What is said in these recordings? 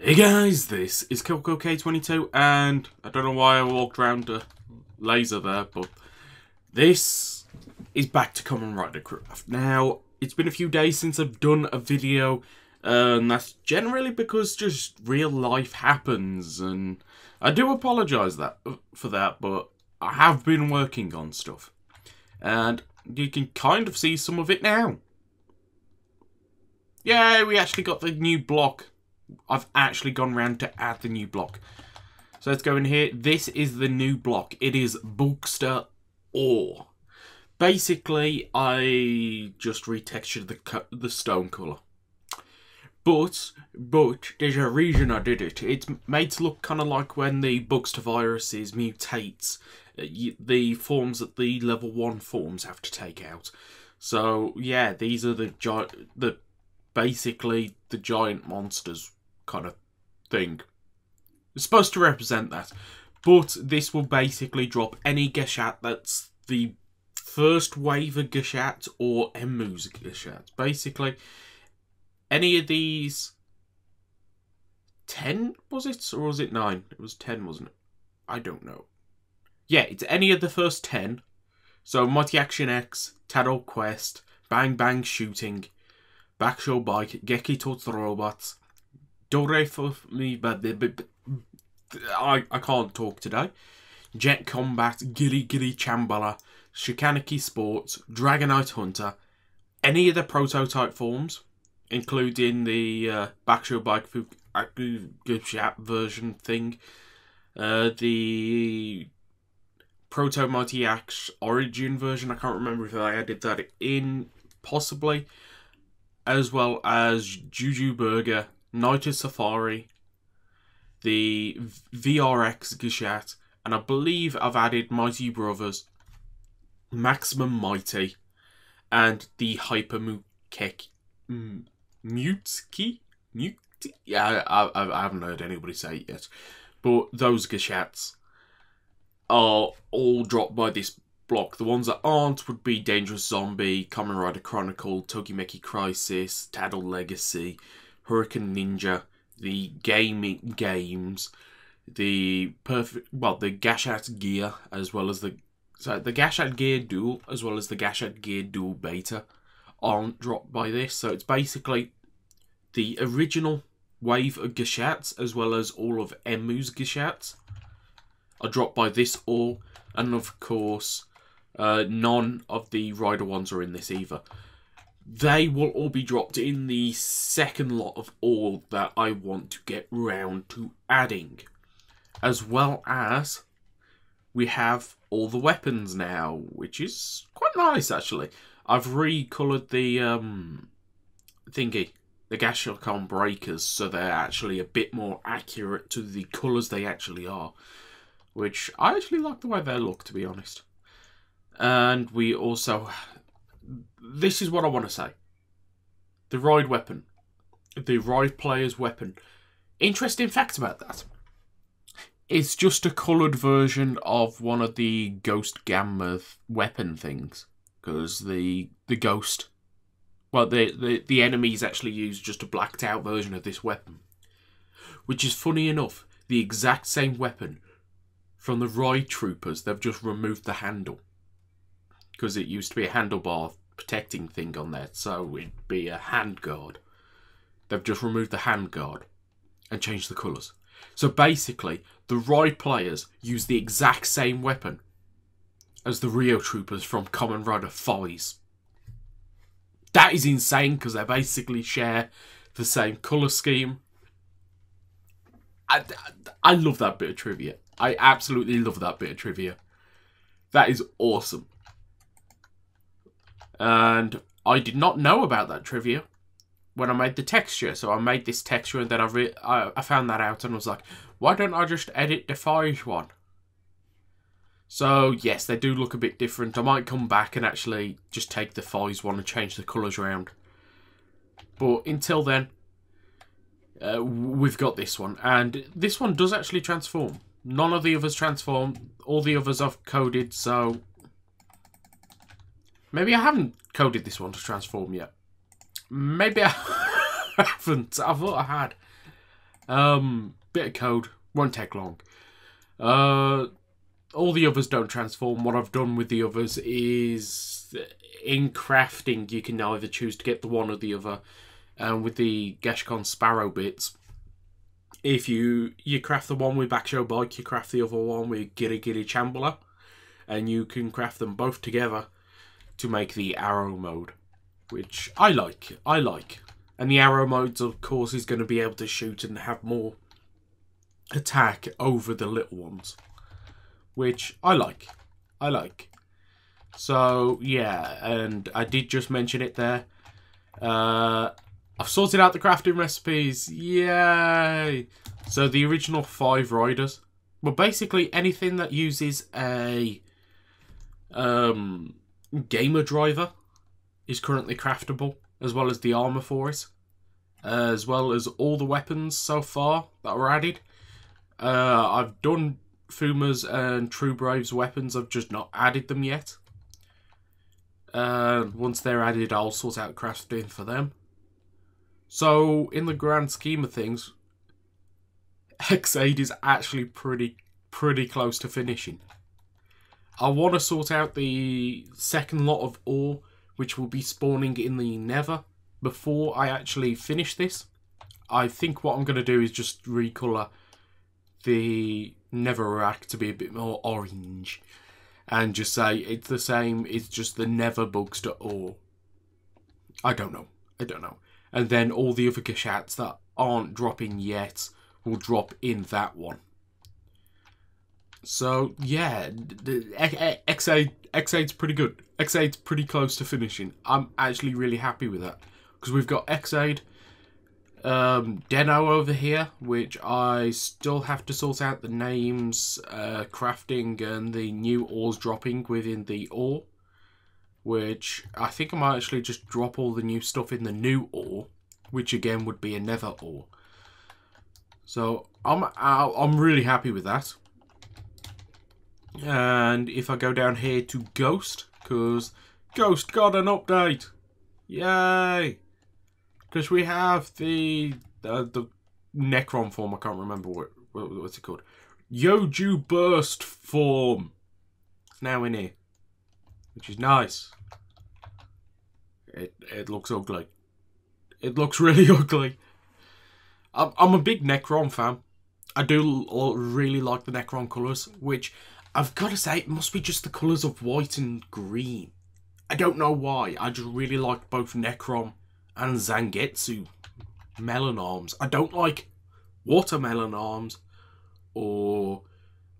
Hey guys, this is Kelco K22, and I don't know why I walked around a laser there, but this is back to Kamen Rider Craft. Now, it's been a few days since I've done a video, and that's generally because just real life happens, and I do apologise for that, but I have been working on stuff, and you can kind of see some of it now. Yay, we actually got the new block. I've actually gone around to add the new block. So let's go in here. This is the new block. It is Bookster Ore. Basically, I just retextured the stone colour. But there's a reason I did it. It's made to look kind of like when the Bookster viruses mutates. The forms that the level 1 forms have to take out. So yeah, these are basically the giant monsters kind of thing. It's supposed to represent that. But this will basically drop any Geshat that's the first wave of Geshat or Emu's Geshat. Basically, any of these 10, was it? Or was it 9? It was 10, wasn't it? I don't know. Yeah, it's any of the first 10. So, Mighty Action X, Tadol Quest, Bang Bang Shooting, Backshow Bike, Geki Tots the Robots, Dore for me, but I can't talk today. Jet Combat, Giri Chambala, Shikanaki Sports, Dragonite Hunter, any of the prototype forms, including the Backshow Bike Gushat version thing, the Proto Mighty Axe Origin version, I can't remember if I added that in, possibly, as well as Juju Burger, Night of Safari, the VRX Geshat, and I believe I've added Mighty Brothers, Maximum Mighty, and the Hyper Mutski? Yeah, I haven't heard anybody say it yet. But those Geshats are all dropped by this block. The ones that aren't would be Dangerous Zombie, Kamen Rider Chronicle, Tokimeki Crisis, Tadal Legacy, Hurricane Ninja, the Gaming Games, the Gashat Gear, as well as the Gashat Gear Duel, as well as the Gashat Gear Duel Beta aren't dropped by this. So it's basically the original wave of Geshats, as well as all of Emu's Geshats, are dropped by this all, and of course, none of the Rider ones are in this either. They will all be dropped in the second lot of all that I want to get round to adding. As well as we have all the weapons now, which is quite nice actually. I've recoloured the the Gashokon Breakers, so they're actually a bit more accurate to the colours they actually are. Which I actually like the way they look, to be honest. And we also... This is what I want to say. The Ride weapon. The Ride player's weapon. Interesting fact about that. It's just a coloured version of one of the Ghost Gamma weapon things. Because the Ghost... Well, the enemies actually use just a blacked out version of this weapon. Which is funny enough, the exact same weapon from the Ride Troopers. They've just removed the handle. Because it used to be a handlebar protecting thing on there, so it'd be a handguard. They've just removed the handguard and changed the colours. So basically, the Ride players use the exact same weapon as the Rio Troopers from Kamen Rider Follies. That is insane, because they basically share the same colour scheme. I love that bit of trivia. I absolutely love that bit of trivia. That is awesome. And I did not know about that trivia when I made the texture. So I made this texture, and then I found that out and was like, why don't I just edit the Five one? So yes, they do look a bit different. I might come back and actually just take the Fives one and change the colours around. But until then, we've got this one. And this one does actually transform. None of the others transform. All the others I've coded, so... Maybe I haven't coded this one to transform yet. Maybe I haven't. I thought I had. Bit of code, won't take long. All the others don't transform. What I've done with the others is, in crafting, you can either choose to get the one or the other. And with the Geshcon Sparrow bits, if you craft the one with Backshow Bike, you craft the other one with Gilly Gilly Chambler, and you can craft them both together to make the arrow mode, which I like. And the arrow modes, of course, is going to be able to shoot and have more attack over the little ones, which I like. So yeah, and I did just mention it there. I've sorted out the crafting recipes. Yay! So the original 5 riders, well, basically anything that uses a gamer driver is currently craftable, as well as the armor for it, as well as all the weapons so far that were added. I've done Fuma's and True Brave's weapons, I've just not added them yet. Once they're added, I'll sort out crafting for them. So, in the grand scheme of things, X8 is actually pretty close to finishing. I want to sort out the second lot of ore, which will be spawning in the Nether, before I actually finish this. I think what I'm going to do is just recolour the Netherrack to be a bit more orange, and just say it's the same, it's just the Nether bugs to ore. I don't know. And then all the other gashats that aren't dropping yet will drop in that one. So yeah, X8's pretty good. X8's pretty close to finishing. I'm actually really happy with that, because we've got X8, Deno over here, which I still have to sort out the names, crafting, and the new ores dropping within the ore. Which I think I might actually just drop all the new stuff in the new ore, which again would be a Nether ore. So I'm really happy with that. And if I go down here to Ghost, because Ghost got an update, yay! Because we have the Necron form. I can't remember what's it called. Yoju Burst form. It's now in here, which is nice. It looks ugly. It looks really ugly. I'm a big Necron fan. I do really like the Necron colours, which I've got to say, it must be just the colours of white and green. I don't know why. I just really like both Necron and Zangetsu melon arms. I don't like watermelon arms or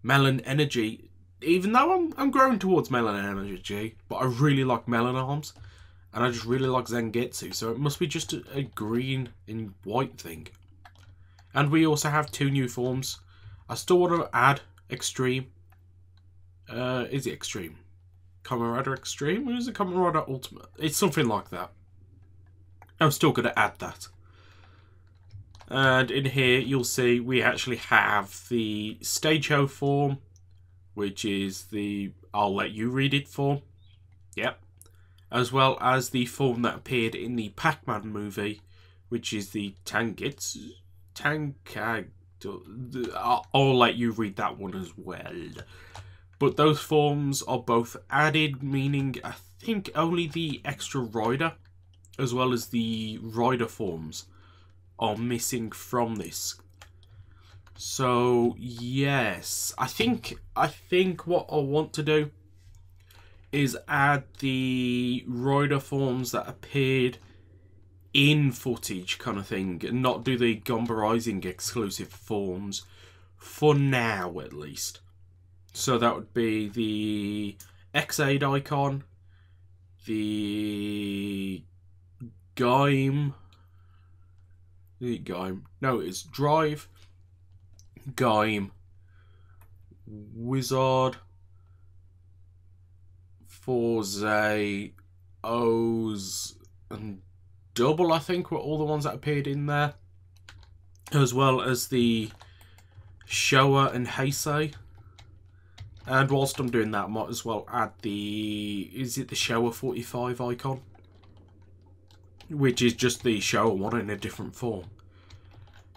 melon energy, even though I'm growing towards melon energy, but I really like melon arms, and I just really like Zangetsu, so it must be just a green and white thing. And we also have 2 new forms. I still want to add Extreme. Is it Extreme? Kamen Rider Extreme? Or is it Kamen Rider Ultimate? It's something like that. I'm still going to add that. And in here, you'll see we actually have the Stageho form, which is the I'll let you read it form. Yep. As well as the form that appeared in the Pac-Man movie, which is the Tangitsu. I'll let you read that one as well. But those forms are both added, meaning I think only the extra rider, as well as the rider forms, are missing from this. So yes, I think what I want to do is add the rider forms that appeared in footage kind of thing, and not do the Gomba Rising exclusive forms for now at least. So that would be the X8 icon, the Gaim, no, it's Drive, Gaim, Wizard, Forze, O's, and Double, I think, were all the ones that appeared in there. As well as the Showa and Heisei. And whilst I'm doing that, I might as well add the... Is it the Showa 45 icon? Which is just the Showa one in a different form.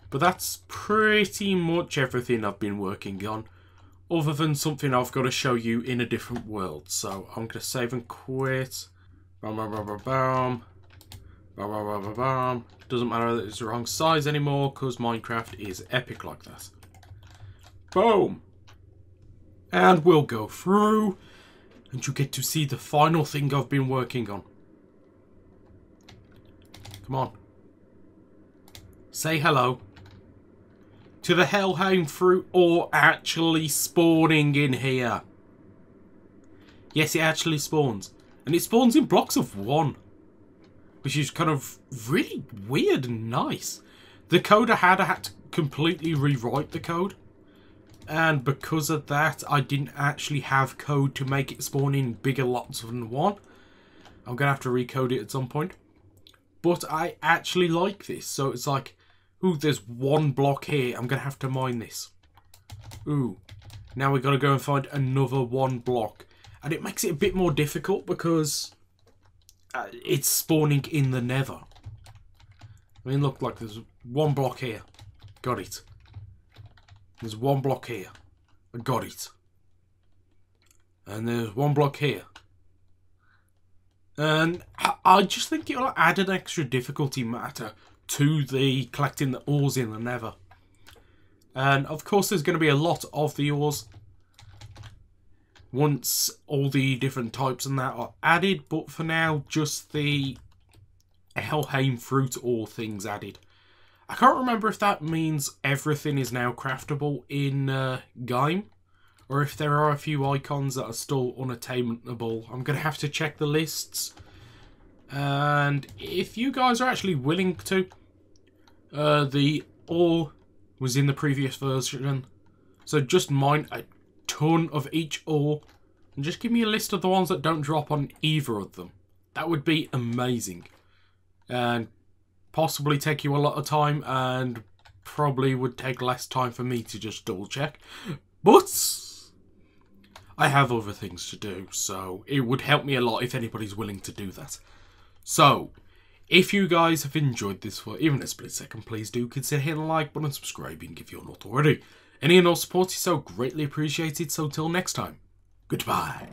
But that's pretty much everything I've been working on, other than something I've got to show you in a different world. So I'm going to save and quit. Bam, bam, bam, bam, bam. Bam, bam, bam, bam, bam. Doesn't matter that it's the wrong size anymore, because Minecraft is epic like that. Boom! And we'll go through, and you get to see the final thing I've been working on. Come on. Say hello. To the Helheim fruit, or actually spawning in here. Yes, it actually spawns. And it spawns in blocks of 1. Which is kind of really weird and nice. The code I had to completely rewrite the code. And because of that, I didn't actually have code to make it spawn in bigger lots than 1. I'm going to have to recode it at some point. But I actually like this. So it's like, ooh, there's 1 block here. I'm going to have to mine this. Ooh. Now we've got to go and find another 1 block. And it makes it a bit more difficult because it's spawning in the nether. I mean, look, like there's 1 block here. Got it. There's 1 block here. I got it. And there's 1 block here. And I just think it'll add an extra difficulty matter to the collecting the ores in the nether. And of course there's going to be a lot of the ores once all the different types and that are added, but for now just the Helheim fruit ore things added. I can't remember if that means everything is now craftable in Kamen, or if there are a few icons that are still unattainable. I'm going to have to check the lists. And if you guys are actually willing to, the ore was in the previous version, so just mine a ton of each ore and just give me a list of the ones that don't drop on either of them. That would be amazing, and possibly take you a lot of time, and probably would take less time for me to just double check, but I have other things to do, so it would help me a lot if anybody's willing to do that. So, if you guys have enjoyed this for even a split second, please do consider hitting the like button and subscribing if you're not already. Any and all support is so greatly appreciated, so till next time, goodbye.